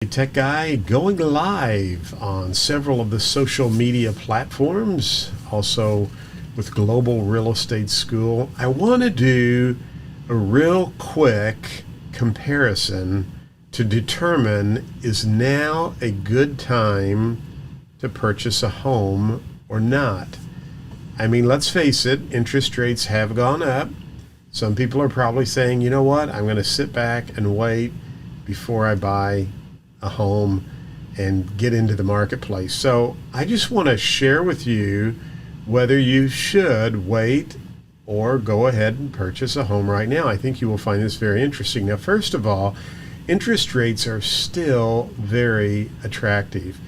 Tech Guy going live on several of the social media platforms, also with Global Real Estate School. I want to do a real quick comparison to determine, is now a good time to purchase a home or not? I mean, let's face it, interest rates have gone up. Some people are probably saying, you know what, I'm going to sit back and wait before I buy a home and get into the marketplace. So I just want to share with you whether you should wait or go ahead and purchase a home right now. I think you will find this very interesting. Now, first of all, interest rates are still very attractive.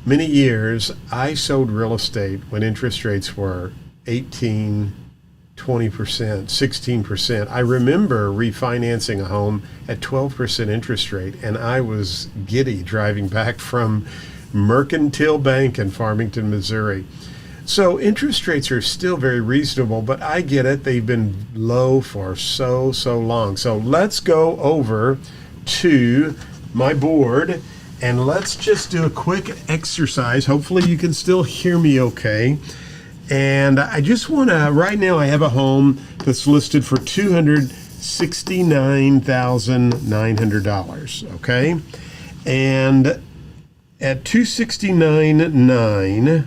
Many years I sold real estate when interest rates were 18, 20%, 16%. I remember refinancing a home at 12% interest rate, and I was giddy driving back from Mercantile Bank in Farmington, Missouri. So interest rates are still very reasonable, but I get it. They've been low for so long. So let's go over to my board and let's just do a quick exercise. Hopefully you can still hear me okay. And I just want to, right now I have a home that's listed for $269,900, okay? And at $269,900,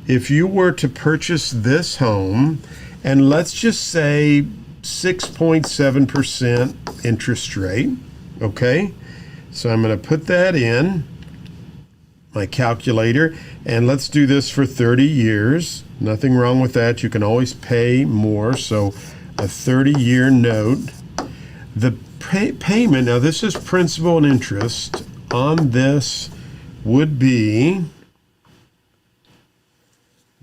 if you were to purchase this home, and let's just say 6.7% interest rate, okay? So I'm going to put that in my calculator, and let's do this for 30 years. Nothing wrong with that. You can always pay more. So a 30-year note. The payment, now this is principal and interest, on this would be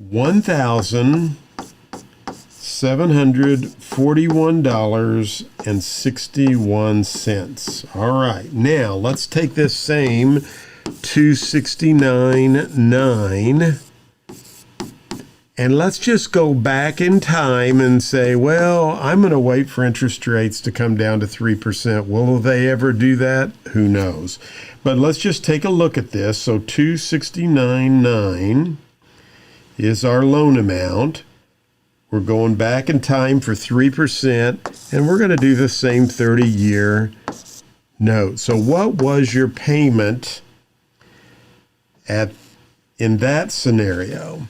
$1,741.61. All right, now let's take this same 269.9 and let's just go back in time and say, well, I'm going to wait for interest rates to come down to 3%. Will they ever do that? Who knows? But let's just take a look at this. So 269.9 is our loan amount. We're going back in time for 3%, and we're going to do the same 30-year note. So what was your payment in that scenario?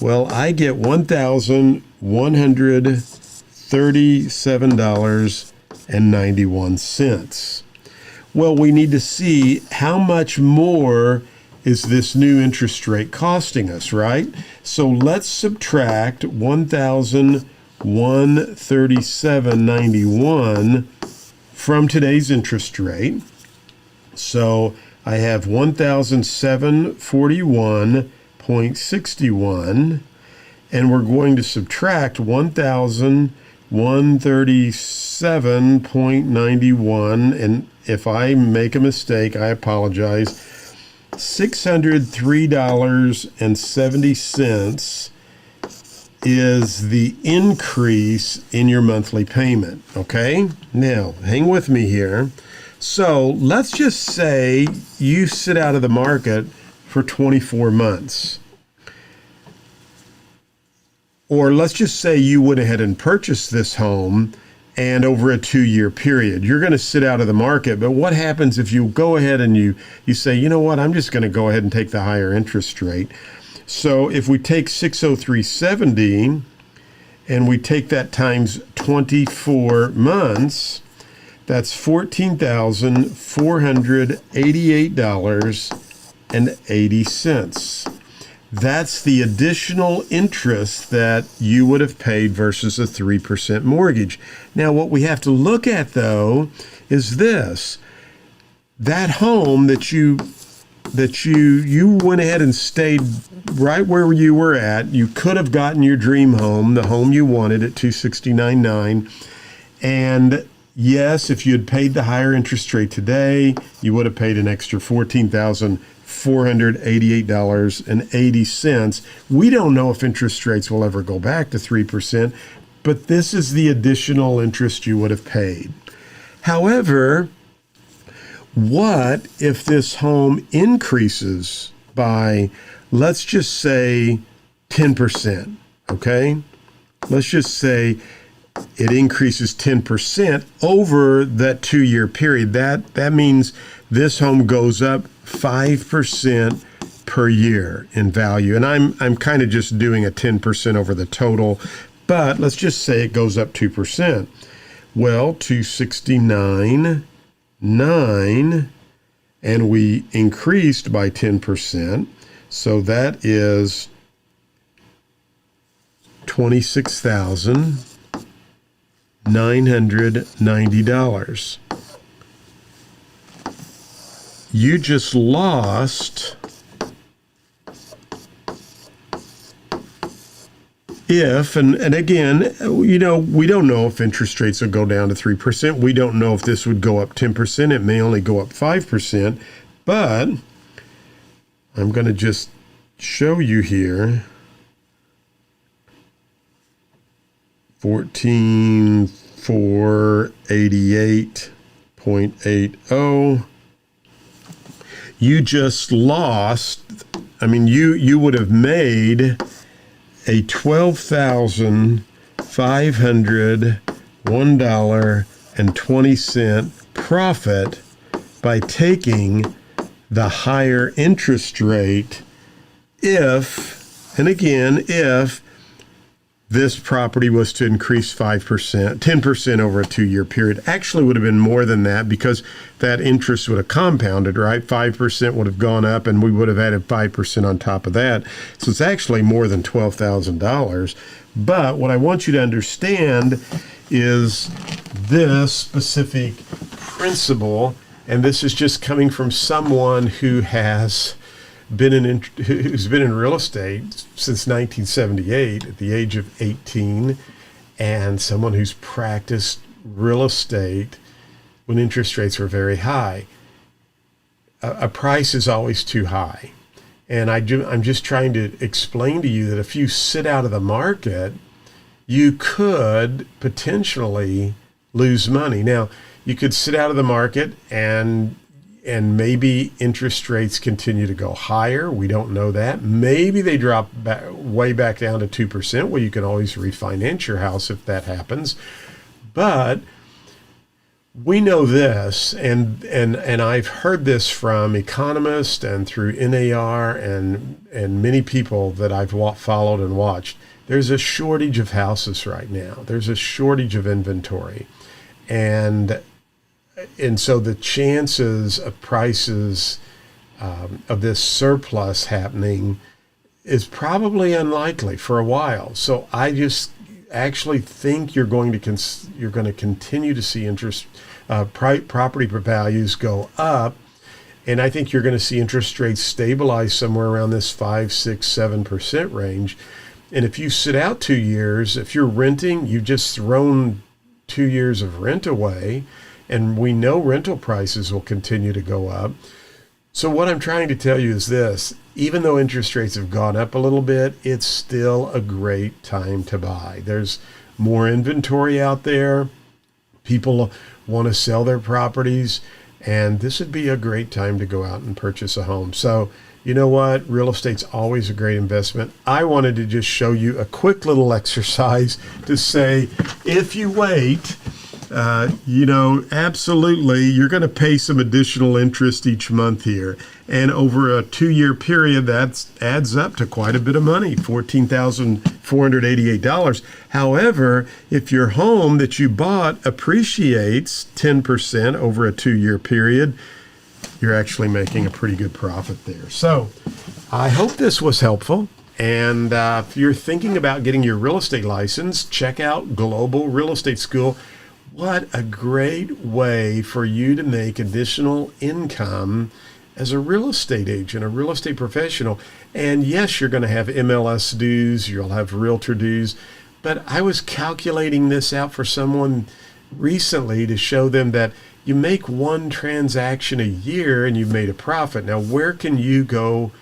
Well, I get $1,137.91. Well, we need to see how much more is this new interest rate costing us, right? So let's subtract $1,137.91 from today's interest rate. So I have 1,741.61, and we're going to subtract 1,137.91, and if I make a mistake, I apologize. $603.70 is the increase in your monthly payment, okay? Now, hang with me here. So let's just say you sit out of the market for 24 months. Or let's just say you went ahead and purchased this home, and over a 2-year period, you're going to sit out of the market. But what happens if you go ahead and you say, you know what, I'm just going to go ahead and take the higher interest rate. So if we take 603.70 and we take that times 24 months, that's $14,488.80. That's the additional interest that you would have paid versus a 3% mortgage. Now, what we have to look at, though, is this. That home that you went ahead and stayed right where you were at. You could have gotten your dream home, the home you wanted at $269.9. And yes, if you had paid the higher interest rate today, you would have paid an extra $14,488.80. We don't know if interest rates will ever go back to 3%, but this is the additional interest you would have paid. However, what if this home increases by, let's just say, 10%, okay? Let's just say it increases 10% over that 2-year period. That means this home goes up 5% per year in value. And I'm kind of just doing a 10% over the total, but let's just say it goes up 2%. Well, 269.9, and we increased by 10%. So that is $26,990. You just lost, if, and again, we don't know if interest rates will go down to 3%. We don't know if this would go up 10%. It may only go up 5%, but I'm going to just show you here. 14,488.80. You just lost, you would have made a $12,501.20 profit by taking the higher interest rate if this property was to increase 5%, 10% over a 2-year period. Actually would have been more than that because that interest would have compounded, right? 5% would have gone up and we would have added 5% on top of that. So it's actually more than $12,000. But what I want you to understand is this specific principle, and this is just coming from someone who has who's been in real estate since 1978 at the age of 18, and someone who's practiced real estate when interest rates were very high. A price is always too high. And I'm just trying to explain to you that if you sit out of the market, you could potentially lose money. Now, you could sit out of the market and maybe interest rates continue to go higher. We don't know that. Maybe they drop way back down to 2%. Well, you can always refinance your house if that happens. But we know this, and I've heard this from economists and through NAR and many people that I've followed and watched. There's a shortage of houses right now. There's a shortage of inventory. And so the chances of prices of this surplus happening is probably unlikely for a while. So I just actually think you're going to continue to see property values go up, and I think you're going to see interest rates stabilize somewhere around this 5, 6, 7% range. And if you sit out 2 years, if you're renting, you've just thrown 2 years of rent away. And we know rental prices will continue to go up. So what I'm trying to tell you is this: even though interest rates have gone up a little bit, it's still a great time to buy. There's more inventory out there. People want to sell their properties, and this would be a great time to go out and purchase a home. So you know what? Real estate's always a great investment. I wanted to just show you a quick little exercise to say, if you wait, absolutely, you're going to pay some additional interest each month here. And over a 2-year period, that adds up to quite a bit of money, $14,488. However, if your home that you bought appreciates 10% over a 2-year period, you're actually making a pretty good profit there. So I hope this was helpful. And if you're thinking about getting your real estate license, check out Global Real Estate School. What a great way for you to make additional income as a real estate agent, a real estate professional. And yes, you're going to have MLS dues, you'll have realtor dues, but I was calculating this out for someone recently to show them that you make one transaction a year and you've made a profit. Now, where can you go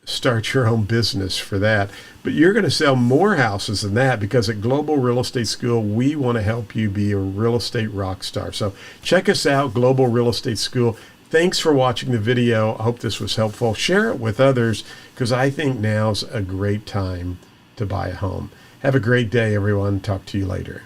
start your own business for that? But you're going to sell more houses than that, because at Global Real Estate School, we want to help you be a real estate rock star. So check us out, Global Real Estate School. Thanks for watching the video. I hope this was helpful. Share it with others because I think now's a great time to buy a home. Have a great day, everyone. Talk to you later.